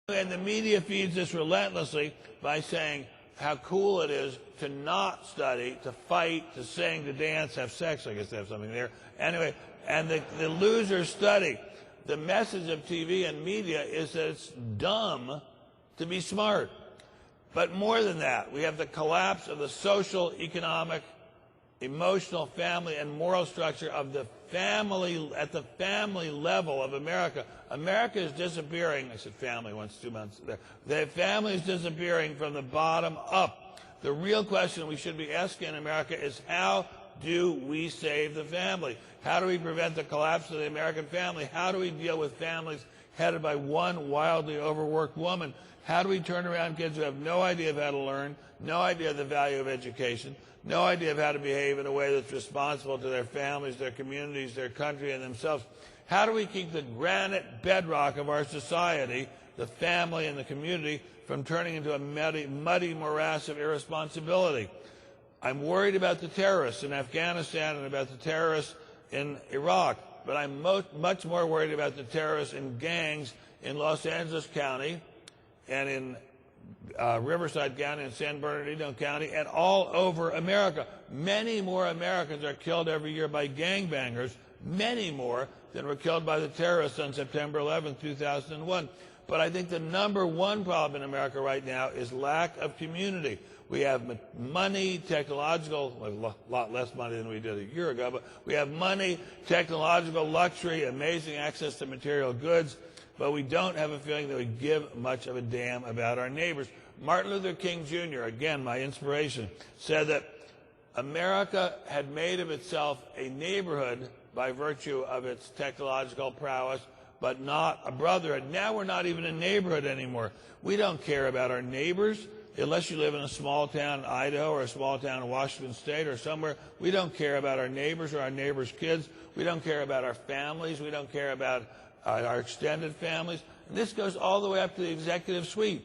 And the media feeds this relentlessly by saying how cool it is to not study, to fight, to sing, to dance, have sex. I guess they have something there. Anyway, and the losers study. The message of TV and media is that it's dumb to be smart. But more than that, we have the collapse of the social, economic, emotional, family, and moral structure of the family, at the family level of America. America is disappearing. I said family once, 2 months there. The family is disappearing from the bottom up. The real question we should be asking in America is, how do we save the family? How do we prevent the collapse of the American family? How do we deal with families headed by one wildly overworked woman? How do we turn around kids who have no idea of how to learn, no idea of the value of education, no idea of how to behave in a way that's responsible to their families, their communities, their country, and themselves? How do we keep the granite bedrock of our society, the family and the community, from turning into a muddy morass of irresponsibility? I'm worried about the terrorists in Afghanistan and about the terrorists in Iraq, but I'm much more worried about the terrorists in gangs in Los Angeles County and in Riverside County and San Bernardino County and all over America. Many more Americans are killed every year by gangbangers, many more than were killed by the terrorists on September 11, 2001. But I think the #1 problem in America right now is lack of community. We have money, technological, well, a lot less money than we did a year ago, but we have money, technological luxury, amazing access to material goods, but we don't have a feeling that we give much of a damn about our neighbors. Martin Luther King Jr., again, my inspiration, said that America had made of itself a neighborhood by virtue of its technological prowess, but not a brotherhood. Now we're not even a neighborhood anymore. We don't care about our neighbors. Unless you live in a small town in Idaho or a small town in Washington State or somewhere, we don't care about our neighbors or our neighbors' kids. We don't care about our families. We don't care about our extended families. And this goes all the way up to the executive suite.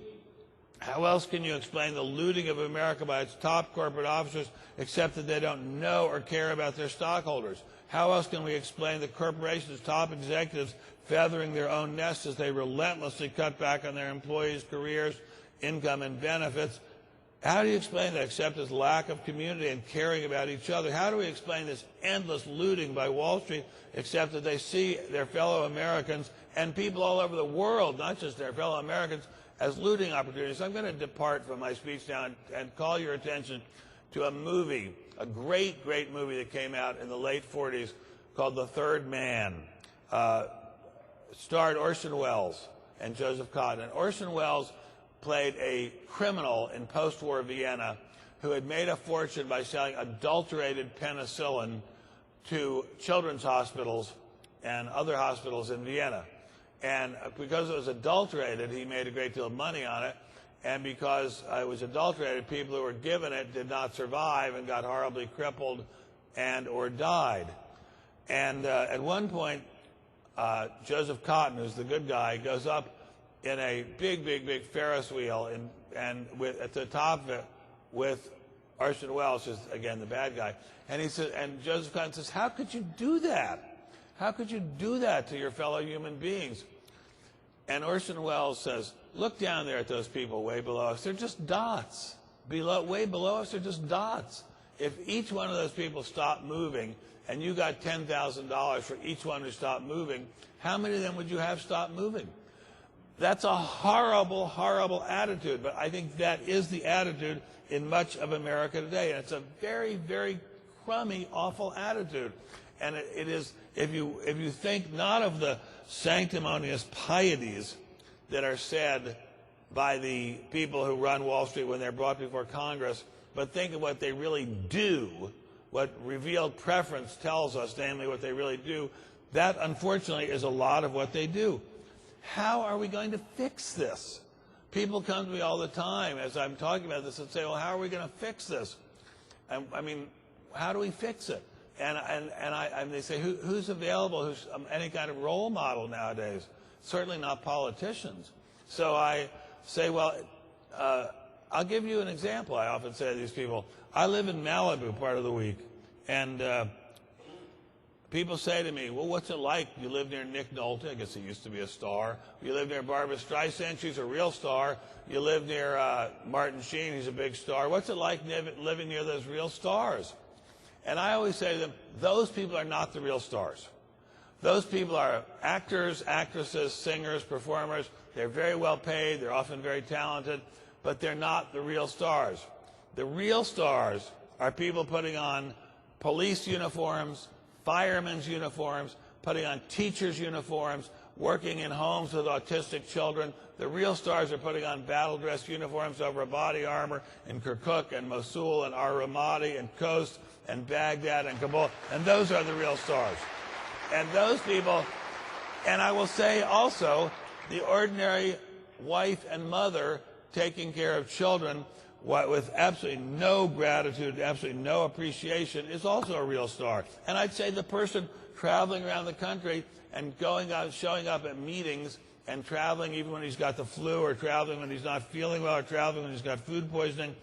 How else can you explain the looting of America by its top corporate officers except that they don't know or care about their stockholders? How else can we explain the corporation's top executives feathering their own nests as they relentlessly cut back on their employees' careers, income, and benefits? How do you explain that except as lack of community and caring about each other? How do we explain this endless looting by Wall Street except that they see their fellow Americans and people all over the world, not just their fellow Americans, as looting opportunities? I'm going to depart from my speech now and call your attention to a movie, a great, great movie that came out in the late 40s called The Third Man. Starred Orson Welles and Joseph Cotten. And Orson Welles played a criminal in post-war Vienna who had made a fortune by selling adulterated penicillin to children's hospitals and other hospitals in Vienna. And because it was adulterated, he made a great deal of money on it. And because it was adulterated, people who were given it did not survive and got horribly crippled and or died. And at one point, Joseph Cotten, who's the good guy, goes up in a big, big, big Ferris wheel and at the top of it with Orson Welles, who's again the bad guy. And he says, and Joseph Cotten says, "How could you do that? How could you do that to your fellow human beings?" And Orson Welles says, "Look down there at those people way below us. They're just dots. Way below us, they're just dots. If each one of those people stopped moving and you got $10,000 for each one who stopped moving, how many of them would you have stop moving?" That's a horrible, horrible attitude, but I think that is the attitude in much of America today. And it's a very, very crummy, awful attitude. And it is, if you think not of the sanctimonious pieties that are said by the people who run Wall Street when they're brought before Congress, but think of what they really do, what revealed preference tells us, namely what they really do, that unfortunately is a lot of what they do. How are we going to fix this? People come to me all the time as I'm talking about this and say, well, how are we going to fix this? I mean, how do we fix it? And they say, who's available, who's any kind of role model nowadays? Certainly not politicians. So I say, well, I'll give you an example. I often say to these people, I live in Malibu part of the week, and people say to me, well, what's it like? You live near Nick Nolte, I guess he used to be a star. You live near Barbara Streisand, she's a real star. You live near Martin Sheen, he's a big star. What's it like living near those real stars? And I always say to them, those people are not the real stars. Those people are actors, actresses, singers, performers. They're very well paid, they're often very talented, but they're not the real stars. The real stars are people putting on police uniforms, firemen's uniforms, putting on teachers' uniforms, working in homes with autistic children. The real stars are putting on battle dress uniforms over body armor in Kirkuk and Mosul and Ar-Ramadi and Khost and Baghdad and Kabul. And those are the real stars. And those people, and I will say also, the ordinary wife and mother taking care of children with absolutely no gratitude, absolutely no appreciation, is also a real star. And I'd say the person traveling around the country and going out, showing up at meetings and traveling even when he's got the flu, or traveling when he's not feeling well, or traveling when he's got food poisoning,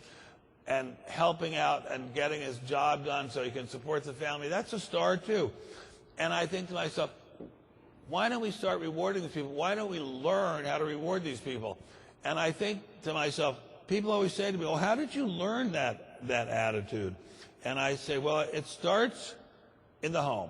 and helping out and getting his job done so he can support the family, that's a star too. And I think to myself, why don't we start rewarding these people? Why don't we learn how to reward these people? And I think to myself, people always say to me, well, how did you learn that attitude? And I say, well, it starts in the home.